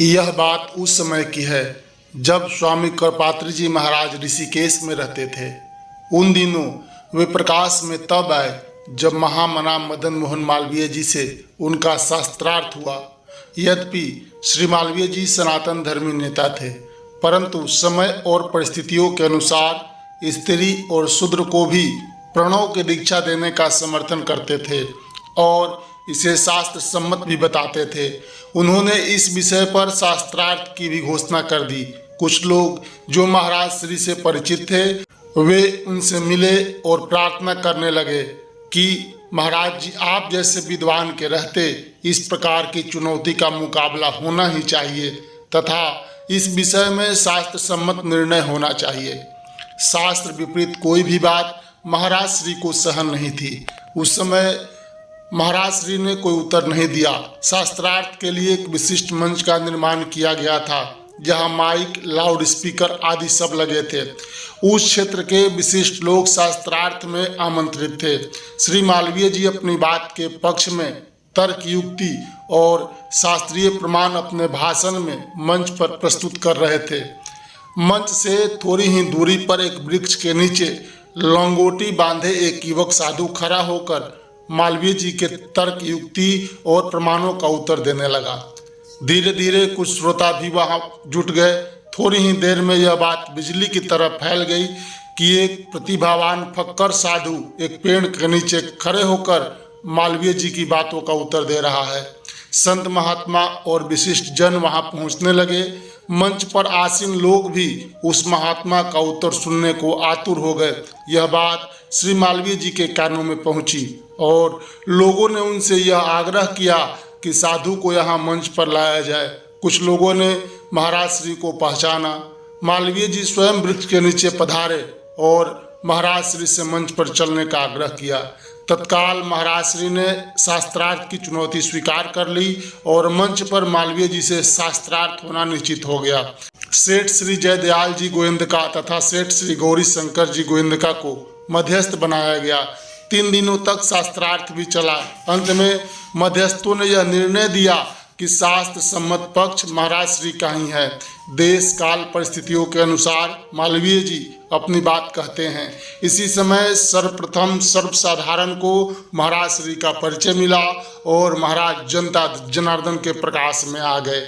यह बात उस समय की है जब स्वामी करपात्री जी महाराज ऋषिकेश में रहते थे। उन दिनों वे प्रकाश में तब आए जब महामना मदन मोहन मालवीय जी से उनका शास्त्रार्थ हुआ। यद्यपि श्री मालवीय जी सनातन धर्मी नेता थे, परंतु समय और परिस्थितियों के अनुसार स्त्री और शूद्र को भी प्रणव की दीक्षा देने का समर्थन करते थे और इसे शास्त्र सम्मत भी बताते थे। उन्होंने इस विषय पर शास्त्रार्थ की भी घोषणा कर दी। कुछ लोग जो महाराज श्री से परिचित थे वे उनसे मिले और प्रार्थना करने लगे कि महाराज जी, आप जैसे विद्वान के रहते इस प्रकार की चुनौती का मुकाबला होना ही चाहिए तथा इस विषय में शास्त्र सम्मत निर्णय होना चाहिए। शास्त्र विपरीत कोई भी बात महाराज श्री को सहन नहीं थी। उस समय महाराज श्री ने कोई उत्तर नहीं दिया। शास्त्रार्थ के लिए एक विशिष्ट मंच का निर्माण किया गया था जहां माइक, लाउड स्पीकर आदि सब लगे थे। उस क्षेत्र के विशिष्ट लोग शास्त्रार्थ में आमंत्रित थे। श्री मालवीय जी अपनी बात के पक्ष में तर्क, युक्ति और शास्त्रीय प्रमाण अपने भाषण में मंच पर प्रस्तुत कर रहे थे। मंच से थोड़ी ही दूरी पर एक वृक्ष के नीचे लंगोटी बांधे एक युवक साधु खड़ा होकर मालवीय जी के तर्क, युक्ति और प्रमाणों का उत्तर देने लगा। धीरे धीरे कुछ श्रोता भी वहां जुट गए। थोड़ी ही देर में यह बात बिजली की तरह फैल गई कि एक प्रतिभावान फक्कर साधु एक पेड़ के नीचे खड़े होकर मालवीय जी की बातों का उत्तर दे रहा है। संत महात्मा और विशिष्ट जन वहां पहुंचने लगे। मंच पर आसीन लोग भी उस महात्मा का उत्तर सुनने को आतुर हो गए। यह बात श्री मालवीय जी के कानों में पहुंची और लोगों ने उनसे यह आग्रह किया कि साधु को यहाँ मंच पर लाया जाए। कुछ लोगों ने महाराज श्री को पहचाना। मालवीय जी स्वयं वृक्ष के नीचे पधारे और महाराज श्री से मंच पर चलने का आग्रह किया। तत्काल महाराज श्री ने शास्त्रार्थ की चुनौती स्वीकार कर ली और मंच पर मालवीय जी से शास्त्रार्थ होना निश्चित हो गया। सेठ श्री जयदयाल जी गोविंदका तथा सेठ श्री गौरी शंकर जी गोविंदका को मध्यस्थ बनाया गया। 3 दिनों तक शास्त्रार्थ भी चला। अंत में मध्यस्थों ने यह निर्णय दिया कि शास्त्र सम्मत पक्ष महाराज श्री का ही है। देश काल परिस्थितियों के अनुसार मालवीय जी अपनी बात कहते हैं। इसी समय सर्वप्रथम सर्वसाधारण को महाराज श्री का परिचय मिला और महाराज जनता जनार्दन के प्रकाश में आ गए।